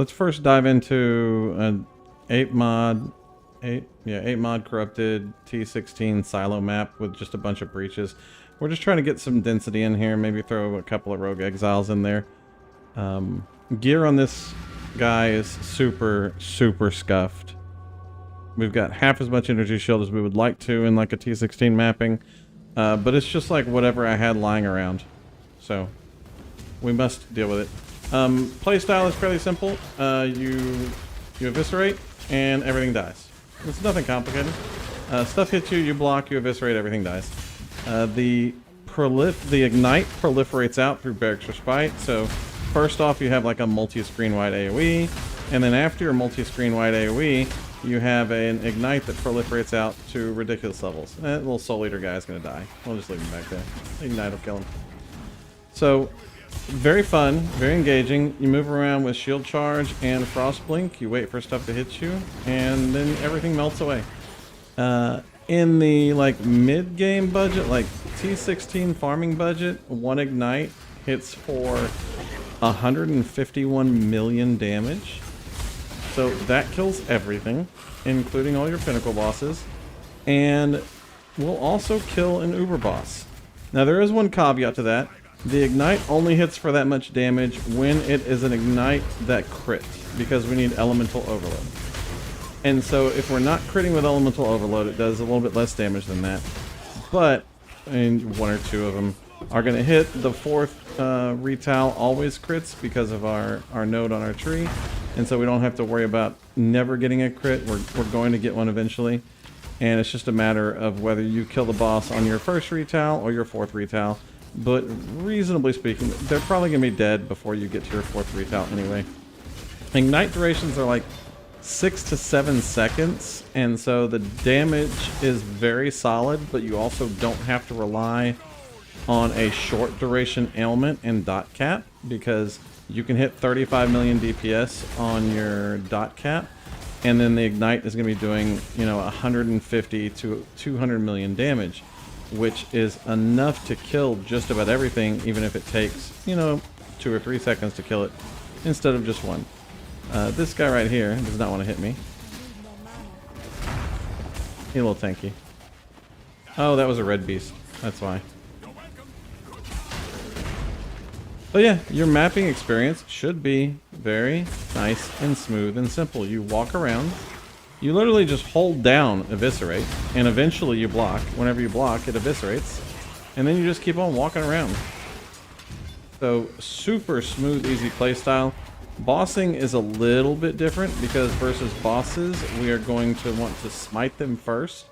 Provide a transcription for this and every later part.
let's first dive into an 8 mod corrupted T16 silo map with just a bunch of breaches. We're just trying to get some density in here, maybe throw a couple of rogue exiles in there. Gear on this guy is super scuffed. We've got half as much energy shield as we would like to in like a T16 mapping, but it's just like whatever I had lying around, so we must deal with it. Playstyle is fairly simple. You eviscerate and everything dies. It's nothing complicated. Stuff hits you, you block, you eviscerate, everything dies. The ignite proliferates out through Barracks Respite. So first off, you have like a multi-screen wide AoE, and then after your multi-screen wide AoE, you have an ignite that proliferates out to ridiculous levels. That little Soul Eater guy is going to die. We'll just leave him back there. Ignite will kill him. So very fun, very engaging. You move around with Shield Charge and Frost Blink. You wait for stuff to hit you, and then everything melts away. In the like mid-game budget, like T16 farming budget, one ignite hits for 151 million damage. So that kills everything, including all your pinnacle bosses, and will also kill an uber boss. Now there is one caveat to that. The ignite only hits for that much damage when it is an ignite that crits, because we need elemental overload. And so if we're not critting with elemental overload, it does a little bit less damage than that. But, and one or two of them are going to hit. The fourth retail always crits because of our node on our tree. And so we don't have to worry about never getting a crit. We're going to get one eventually. And it's just a matter of whether you kill the boss on your first retail or your fourth retail. But reasonably speaking, they're probably going to be dead before you get to your fourth retail anyway. Ignite durations are like 6 to 7 seconds, and so the damage is very solid, but you also don't have to rely on a short duration ailment and dot cap, because you can hit 35 million DPS on your dot cap, and then the ignite is going to be doing, you know, 150 to 200 million damage, which is enough to kill just about everything, even if it takes, you know, 2 or 3 seconds to kill it instead of just 1. This guy right here does not want to hit me. He's a little tanky. Oh, that was a red beast. That's why. But yeah, your mapping experience should be very nice and smooth and simple. You walk around. You literally just hold down Eviscerate, and eventually you block. Whenever you block, it eviscerates. And then you just keep on walking around. So, super smooth, easy playstyle. Bossing is a little bit different, because versus bosses, we are going to want to smite them first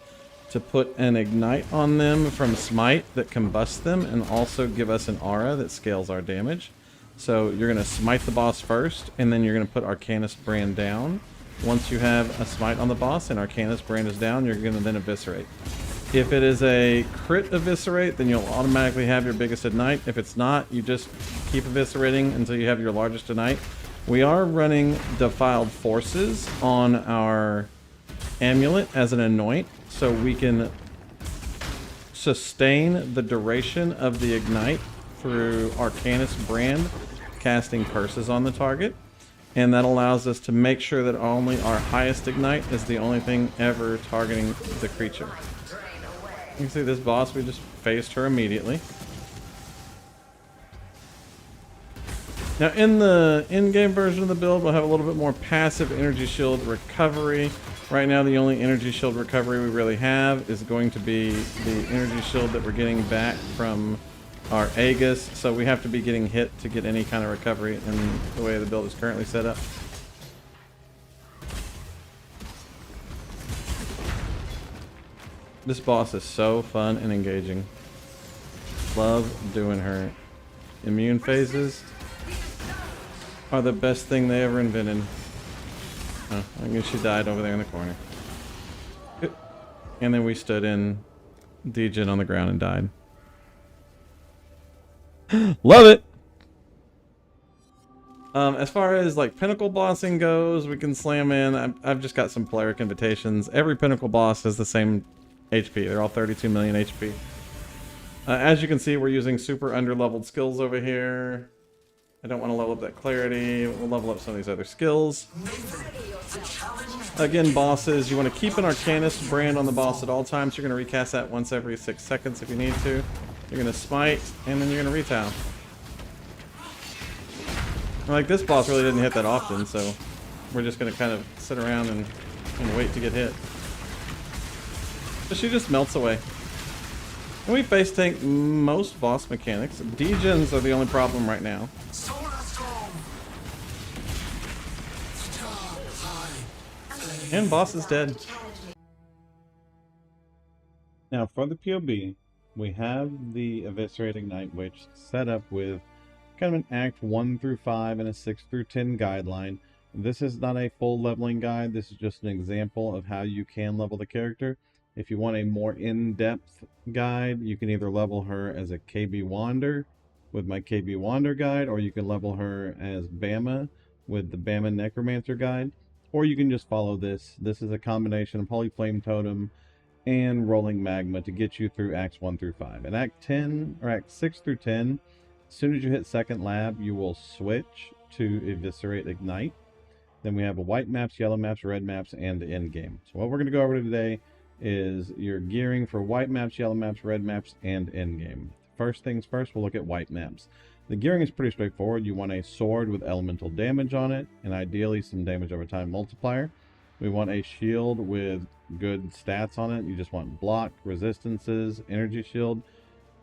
to put an ignite on them from smite that combusts them, and also give us an aura that scales our damage. So you're going to smite the boss first, and then you're going to put Arcanist Brand down. Once you have a smite on the boss and Arcanist Brand is down, you're going to then eviscerate. If it is a crit eviscerate, then you'll automatically have your biggest ignite. If it's not, you just keep eviscerating until you have your largest ignite. We are running Defiled Forces on our amulet as an anoint, so we can sustain the duration of the ignite through Arcanist Brand casting curses on the target. And that allows us to make sure that only our highest ignite is the only thing ever targeting the creature. You can see this boss, we just faced her immediately. Now in the in-game version of the build, we'll have a little bit more passive energy shield recovery. Right now the only energy shield recovery we really have is going to be the energy shield that we're getting back from our Aegis, so we have to be getting hit to get any kind of recovery in the way the build is currently set up. This boss is so fun and engaging. Love doing her. Immune phases are the best thing they ever invented. Oh, I guess she died over there in the corner. And then we stood in degen on the ground and died. Love it! As far as like pinnacle bossing goes, we can slam in. I've just got some Polaric invitations. Every pinnacle boss has the same HP. They're all 32 million HP. As you can see, we're using super underleveled skills over here. I don't want to level up that clarity. We'll level up some of these other skills. Again, bosses, you want to keep an Arcanist brand on the boss at all times. You're going to recast that once every 6 seconds if you need to. You're going to smite, and then you're going to retile. Like, this boss really didn't hit that often, so we're just going to kind of sit around and wait to get hit. But she just melts away. And we face tank most boss mechanics. Degens are the only problem right now. And boss is dead. Now for the POB, we have the Eviscerate Ignite Witch set up with kind of an Act 1 through 5 and a 6 through 10 guideline. This is not a full leveling guide. This is just an example of how you can level the character. If you want a more in-depth guide, you can either level her as a KB Wander with my KB Wander guide, or you can level her as Bama with the Bama Necromancer guide, or you can just follow this. This is a combination of Holy Flame Totem and Rolling Magma to get you through Acts 1 through 5. In Act 10, or Act 6 through 10, as soon as you hit second lab, you will switch to Eviscerate Ignite. Then we have a white maps, yellow maps, red maps, and the end game. So what we're going to go over today is your gearing for white maps, yellow maps, red maps, and end game. First things first, we'll look at white maps. The gearing is pretty straightforward. You want a sword with elemental damage on it, and ideally some damage over time multiplier. We want a shield with good stats on it. You just want block, resistances, energy shield.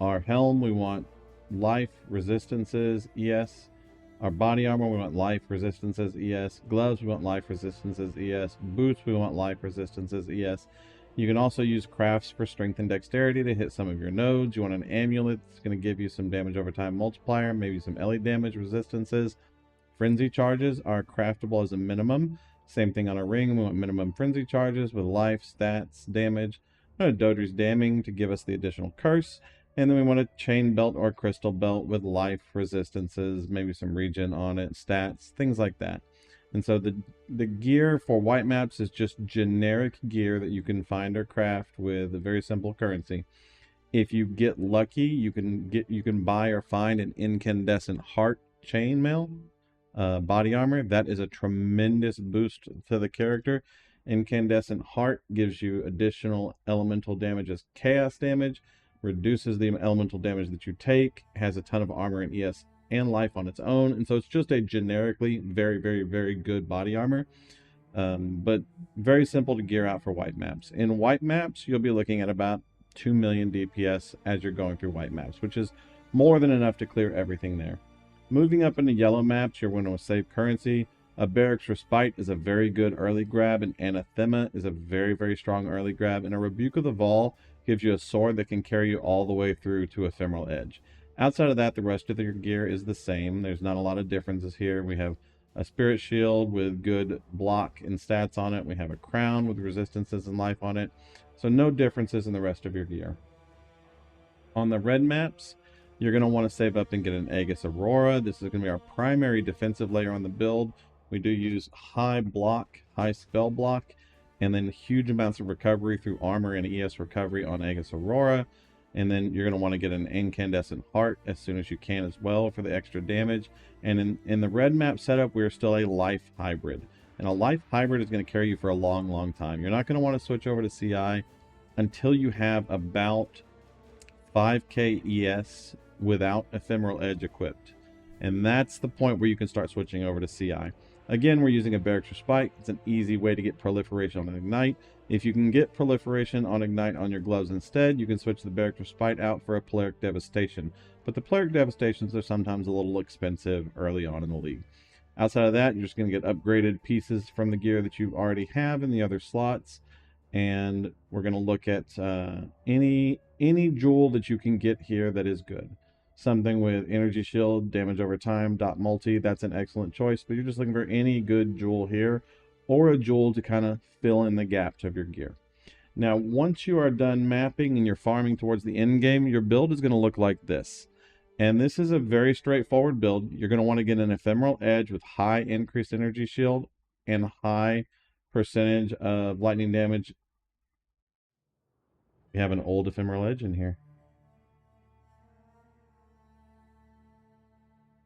Our helm, we want life, resistances, ES. Our body armor, we want life, resistances, ES. Gloves, we want life, resistances, ES. Boots, we want life, resistances, ES. You can also use crafts for strength and dexterity to hit some of your nodes. You want an amulet that's going to give you some damage over time multiplier, maybe some LE damage resistances. Frenzy charges are craftable as a minimum. Same thing on a ring. We want minimum frenzy charges with life, stats, damage. A Dodri's Damning to give us the additional curse. And then we want a chain belt or crystal belt with life, resistances, maybe some regen on it, stats, things like that. And so the gear for white maps is just generic gear that you can find or craft with a very simple currency. If you get lucky, you can buy or find an incandescent heart chainmail body armor. That is a tremendous boost to the character. Incandescent heart gives you additional elemental damage as chaos damage, reduces the elemental damage that you take, has a ton of armor and ES and life on its own, and so it's just a generically very, very, very good body armor, but very simple to gear out for white maps. In white maps, you'll be looking at about 2 million DPS as you're going through white maps, which is more than enough to clear everything there. Moving up into yellow maps, you're going to save currency. A Barracks Respite is a very good early grab, and Anathema is a very, very strong early grab, and a Rebuke of the Vol gives you a sword that can carry you all the way through to Ephemeral Edge. Outside of that, the rest of your gear is the same. There's not a lot of differences here. We have a Spirit Shield with good block and stats on it. We have a Crown with resistances and life on it. So no differences in the rest of your gear. On the red maps, you're going to want to save up and get an Aegis Aurora. This is going to be our primary defensive layer on the build. We do use high block, high spell block, and then huge amounts of recovery through armor and ES recovery on Aegis Aurora. And then you're going to want to get an incandescent heart as soon as you can as well for the extra damage. And in the red map setup, we're still a life hybrid. And a life hybrid is going to carry you for a long, long time. You're not going to want to switch over to CI until you have about 5k ES without Ephemeral Edge equipped. And that's the point where you can start switching over to CI. Again, we're using a Barracks Respite. It's an easy way to get proliferation on Ignite. If you can get proliferation on Ignite on your gloves instead, you can switch the Barracks Respite out for a Polaric Devastation. But the Polaric Devastations are sometimes a little expensive early on in the league. Outside of that, you're just going to get upgraded pieces from the gear that you already have in the other slots. And we're going to look at any jewel that you can get here that is good. Something with energy shield, damage over time, dot multi, that's an excellent choice, but you're just looking for any good jewel here, or a jewel to kind of fill in the gaps of your gear. Now, once you are done mapping and you're farming towards the end game, your build is going to look like this. And this is a very straightforward build. You're going to want to get an Ephemeral Edge with high increased energy shield and high percentage of lightning damage. We have an old Ephemeral Edge in here.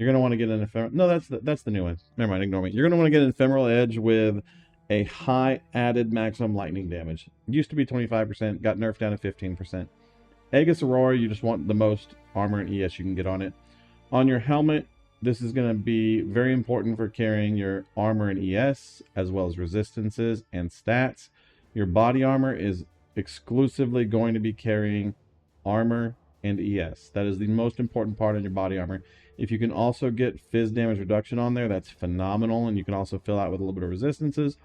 You're going to want to get an ephemeral... No, that's the new one. Never mind, ignore me. You're going to want to get an ephemeral edge with a high added maximum lightning damage. It used to be 25%, got nerfed down to 15%. Aegis Aurora, you just want the most armor and ES you can get on it. On your helmet, this is going to be very important for carrying your armor and ES, as well as resistances and stats. Your body armor is exclusively going to be carrying armor and ES. That is the most important part on your body armor. If you can also get fizz damage reduction on there, that's phenomenal, and you can also fill out with a little bit of resistances.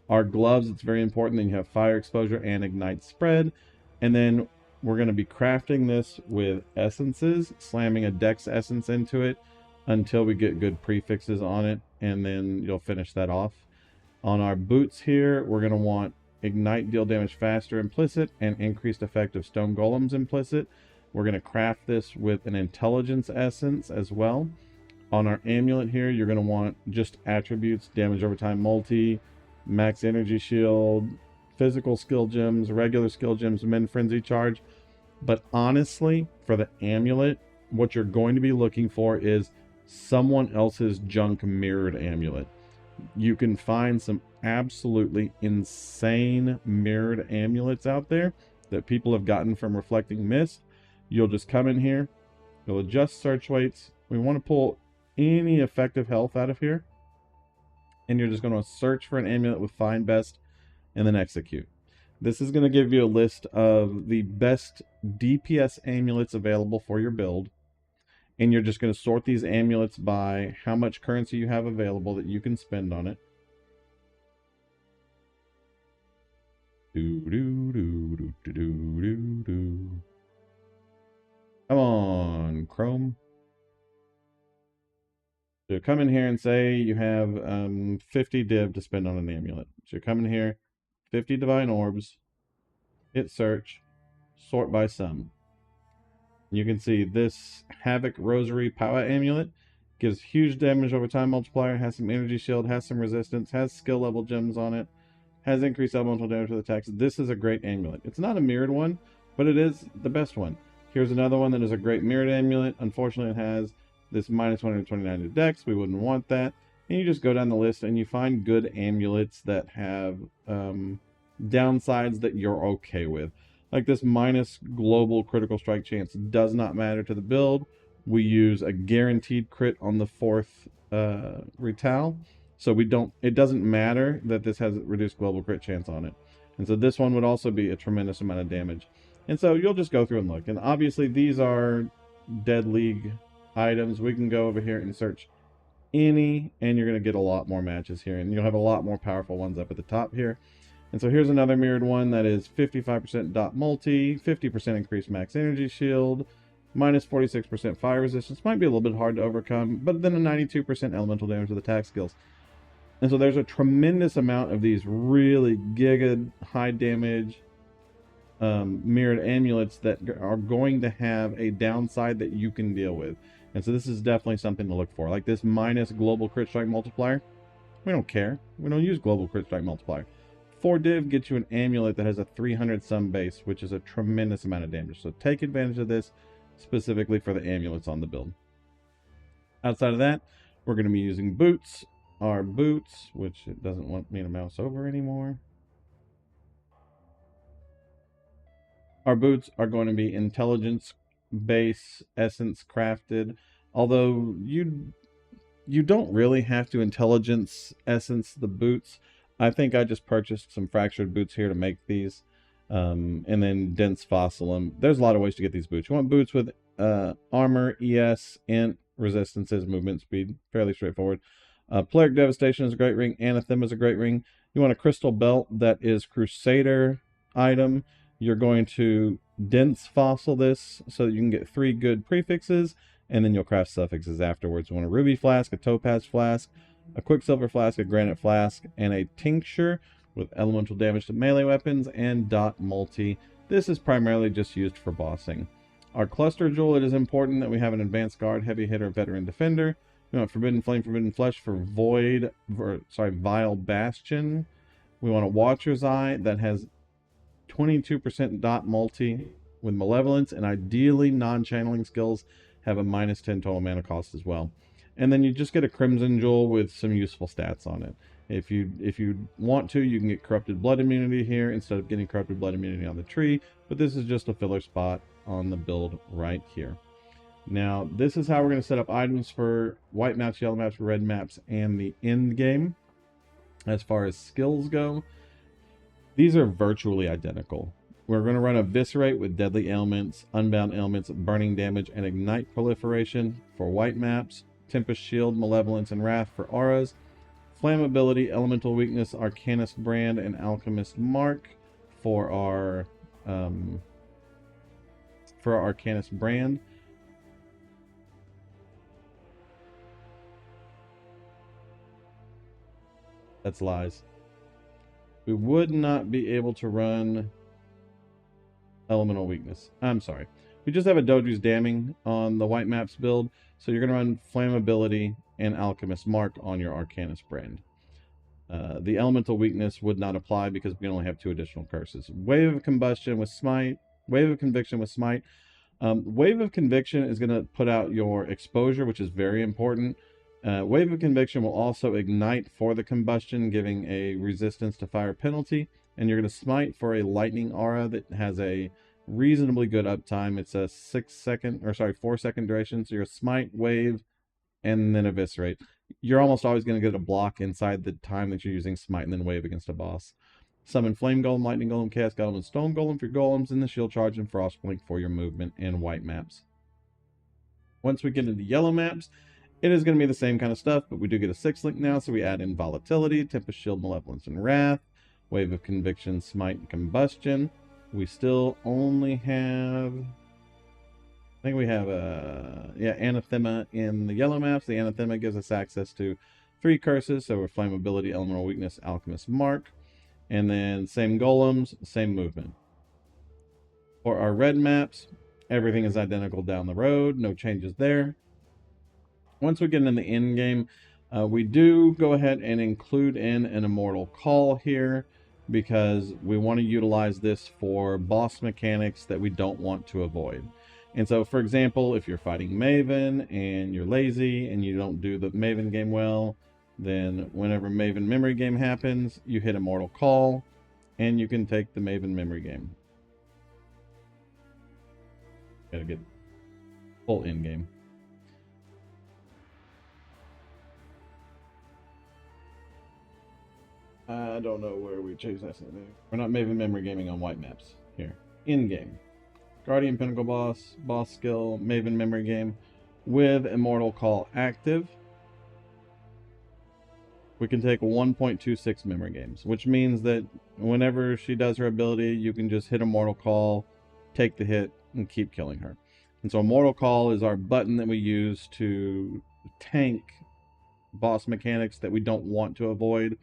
Our gloves, it's very important that you have fire exposure and ignite spread. And then we're going to be crafting this with essences, slamming a dex essence into it until we get good prefixes on it, and then you'll finish that off. On our boots here, we're going to want ignite, deal damage faster implicit, and increased effect of stone golems implicit. We're going to craft this with an intelligence essence as well. On our amulet here, you're going to want just attributes, damage over time multi, max energy shield, physical skill gems, regular skill gems, mend frenzy charge. But honestly, for the amulet, what you're going to be looking for is someone else's junk mirrored amulet. You can find some absolutely insane mirrored amulets out there that people have gotten from Reflecting Mist. You'll just come in here, you'll adjust search weights. We want to pull any effective health out of here, and you're just going to search for an amulet with find best and then execute. This is going to give you a list of the best DPS amulets available for your build, and you're just going to sort these amulets by how much currency you have available that you can spend on it. Come on, Chrome. So come in here and say you have 50 div to spend on an amulet. So you come in here, 50 divine orbs, hit search, sort by sum. You can see this Havoc Rosary Power Amulet gives huge damage over time multiplier, has some energy shield, has some resistance, has skill level gems on it, has increased elemental damage with attacks. This is a great amulet. It's not a mirrored one, but it is the best one. Here's another one that is a great mirrored amulet. Unfortunately, it has this minus 129 to dex. We wouldn't want that. And you just go down the list and you find good amulets that have downsides that you're okay with. Like this minus global critical strike chance does not matter to the build. We use a guaranteed crit on the 4th retal. So it doesn't matter that this has reduced global crit chance on it. And so this one would also be a tremendous amount of damage. And so you'll just go through and look. And obviously these are Dead League items. We can go over here and search any, and you're going to get a lot more matches here. And you'll have a lot more powerful ones up at the top here. And so here's another mirrored one that is 55% dot multi, 50% increased max energy shield, minus 46% fire resistance. Might be a little bit hard to overcome, but then a 92% elemental damage with attack skills. And so there's a tremendous amount of these really giga high damage mirrored amulets that are going to have a downside that you can deal with. And so this is definitely something to look for. Like this minus global crit strike multiplier. We don't care. We don't use global crit strike multiplier. 4 div gets you an amulet that has a 300 some base, which is a tremendous amount of damage. So take advantage of this specifically for the amulets on the build. Outside of that, we're going to be using boots. Our boots, which it doesn't want me to mouse over anymore. Our boots are going to be intelligence base essence crafted. Although you don't really have to intelligence essence the boots. I think I just purchased some fractured boots here to make these, and then dense fossil them. There's a lot of ways to get these boots. You want boots with armor, ES, int, resistances, movement speed. Fairly straightforward. Plague Devastation is a great ring. Anathema is a great ring. You want a crystal belt that is Crusader item. You're going to dense fossil this so that you can get 3 good prefixes, and then you'll craft suffixes afterwards. You want a ruby flask, a topaz flask, a quicksilver flask, a granite flask, and a tincture with elemental damage to melee weapons and dot multi. This is primarily just used for bossing. Our cluster jewel, it is important that we have an advanced guard, heavy hitter, veteran defender. We want forbidden flame, forbidden flesh for vile bastion. We want a watcher's eye that has 22% dot multi with malevolence, and ideally non-channeling skills have a minus 10 total mana cost as well. And then you just get a Crimson Jewel with some useful stats on it. If you want to, you can get Corrupted Blood immunity here instead of getting Corrupted Blood immunity on the tree, but this is just a filler spot on the build right here. Now, this is how we're going to set up items for white maps, yellow maps, red maps, and the end game. As far as skills go, these are virtually identical. We're going to run Eviscerate with Deadly Ailments, Unbound Ailments, Burning Damage, and Ignite Proliferation for white maps, Tempest Shield, Malevolence, and Wrath for auras, Flammability, Elemental Weakness, Arcanist Brand, and Alchemist Mark for our Arcanist Brand. That's lies. We would not be able to run Elemental Weakness. I'm sorry. We just have a Doju's Damning on the white maps build, so you're going to run Flammability and Alchemist Mark on your Arcanist Brand. The Elemental Weakness would not apply because we only have 2 additional curses. Wave of Combustion with Smite, Wave of Conviction with Smite. Wave of Conviction is going to put out your exposure, which is very important. Wave of Conviction will also ignite for the combustion, giving a resistance to fire penalty. And you're going to smite for a lightning aura that has a reasonably good uptime. It's a 4-second duration. So you're smite, wave, and then eviscerate. You're almost always going to get a block inside the time that you're using smite and then wave against a boss. Summon Flame Golem, Lightning Golem, Chaos Golem, and Stone Golem for your golems, and the Shield Charge and Frost Blink for your movement in white maps. Once we get into yellow maps, it is going to be the same kind of stuff, but we do get a 6-link now, so we add in Volatility, Tempest Shield, Malevolence, and Wrath, Wave of Conviction, Smite, and Combustion. We still only have... I think we have Anathema in the yellow maps. The Anathema gives us access to 3 curses, so we're Flammability, Elemental Weakness, Alchemist Mark. And then same golems, same movement. For our red maps, everything is identical down the road, no changes there. Once we get in the end game, we do go ahead and include in an Immortal Call here because we want to utilize this for boss mechanics that we don't want to avoid. And so, for example, if you're fighting Maven and you're lazy and you don't do the Maven game well, then whenever Maven memory game happens, you hit Immortal Call and you can take the Maven memory game. Gotta get full end game. I don't know where we changed that. We're not Maven memory gaming on white maps here. In game. Guardian Pinnacle boss, boss skill, Maven memory game with Immortal Call active. We can take 1.26 memory games, which means that whenever she does her ability, you can just hit Immortal Call, take the hit, and keep killing her. And so Immortal Call is our button that we use to tank boss mechanics that we don't want to avoid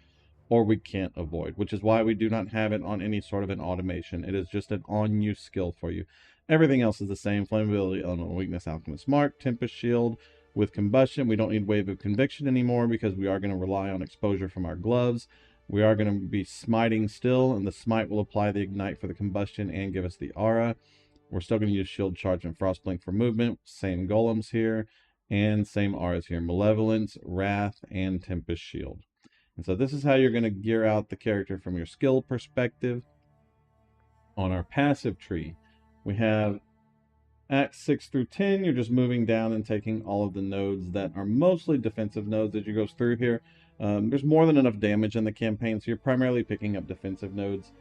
or we can't avoid, which is why we do not have it on any sort of an automation. It is just an on-use skill for you. Everything else is the same. Flammability, Elemental Weakness, Alchemist Mark, Tempest Shield. With Combustion, we don't need Wave of Conviction anymore because we are going to rely on exposure from our gloves. We are going to be smiting still, and the smite will apply the Ignite for the Combustion and give us the aura. We're still going to use Shield Charge and Frost Blink for movement. Same golems here, and same auras here. Malevolence, Wrath, and Tempest Shield. And so this is how you're going to gear out the character from your skill perspective. On our passive tree, we have Acts 6 through 10. You're just moving down and taking all of the nodes that are mostly defensive nodes as you go through here. There's more than enough damage in the campaign, so you're primarily picking up defensive nodes.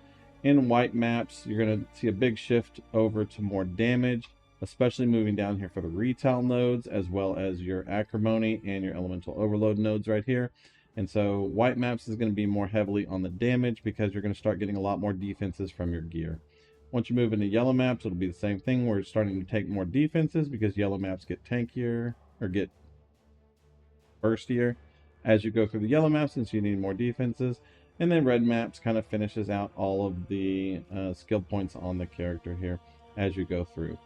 In white maps, you're going to see a big shift over to more damage, especially moving down here for the retail nodes, as well as your Acrimony and your Elemental Overload nodes right here. And so white maps is going to be more heavily on the damage because you're going to start getting a lot more defenses from your gear. Once you move into yellow maps, it'll be the same thing. We're starting to take more defenses because yellow maps get tankier or get burstier as you go through the yellow maps, since you need more defenses. And then red maps kind of finishes out all of the skill points on the character here as you go through.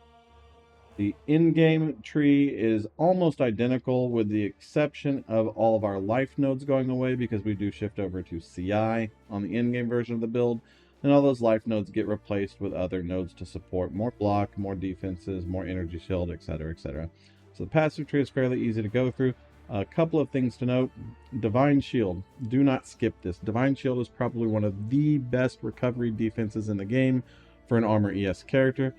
The in-game tree is almost identical with the exception of all of our life nodes going away because we do shift over to CI on the in-game version of the build. And all those life nodes get replaced with other nodes to support more block, more defenses, more energy shield, etc., etc. So the passive tree is fairly easy to go through. A couple of things to note. Divine Shield. Do not skip this. Divine Shield is probably one of the best recovery defenses in the game for an Armor ES character.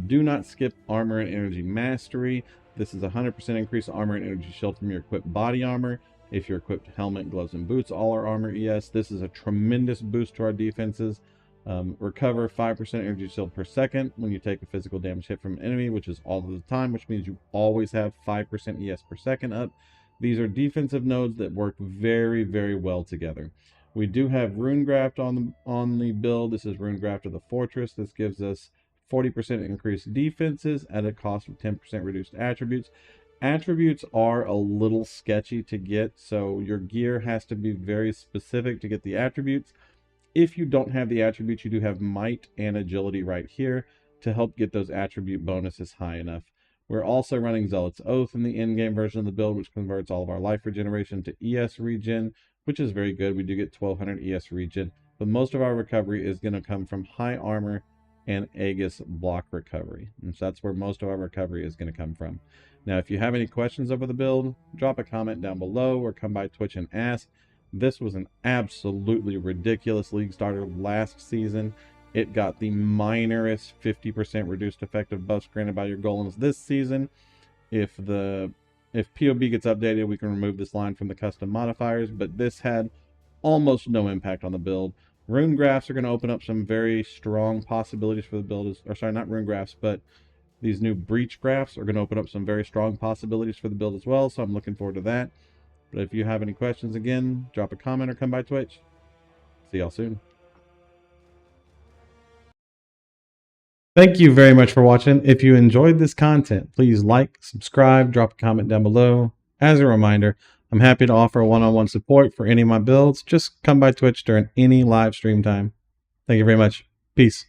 Do not skip Armor and Energy Mastery. This is 100% increase Armor and Energy Shield from your equipped body armor. If you're equipped helmet, gloves, and boots, all our Armor ES. This is a tremendous boost to our defenses. Recover 5% energy shield per second when you take a physical damage hit from an enemy, which is all of the time, which means you always have 5% ES per second up. These are defensive nodes that work very, very well together. We do have Runegraft on the build. This is Runegraft of the Fortress. This gives us 40% increased defenses at a cost of 10% reduced attributes. Attributes are a little sketchy to get, so your gear has to be very specific to get the attributes. If you don't have the attributes, you do have Might and Agility right here to help get those attribute bonuses high enough. We're also running Zealot's Oath in the in-game version of the build, which converts all of our life regeneration to ES regen, which is very good. We do get 1200 ES regen, but most of our recovery is going to come from high armor and Aegis block recovery. And so that's where most of our recovery is going to come from. Now, if you have any questions over the build, drop a comment down below or come by Twitch and ask. This was an absolutely ridiculous league starter last season. It got the minorest 50% reduced effective buffs granted by your golems this season. If POB gets updated, we can remove this line from the custom modifiers, but this had almost no impact on the build. Rune Grafts are going to open up some very strong possibilities for the build. Or sorry, not Rune Grafts, but these new Breach Grafts are going to open up some very strong possibilities for the build as well, so I'm looking forward to that. But if you have any questions, again, drop a comment or come by Twitch. See y'all soon. Thank you very much for watching. If you enjoyed this content, please like, subscribe, drop a comment down below. As a reminder, I'm happy to offer one-on-one support for any of my builds. Just come by Twitch during any live stream time. Thank you very much. Peace.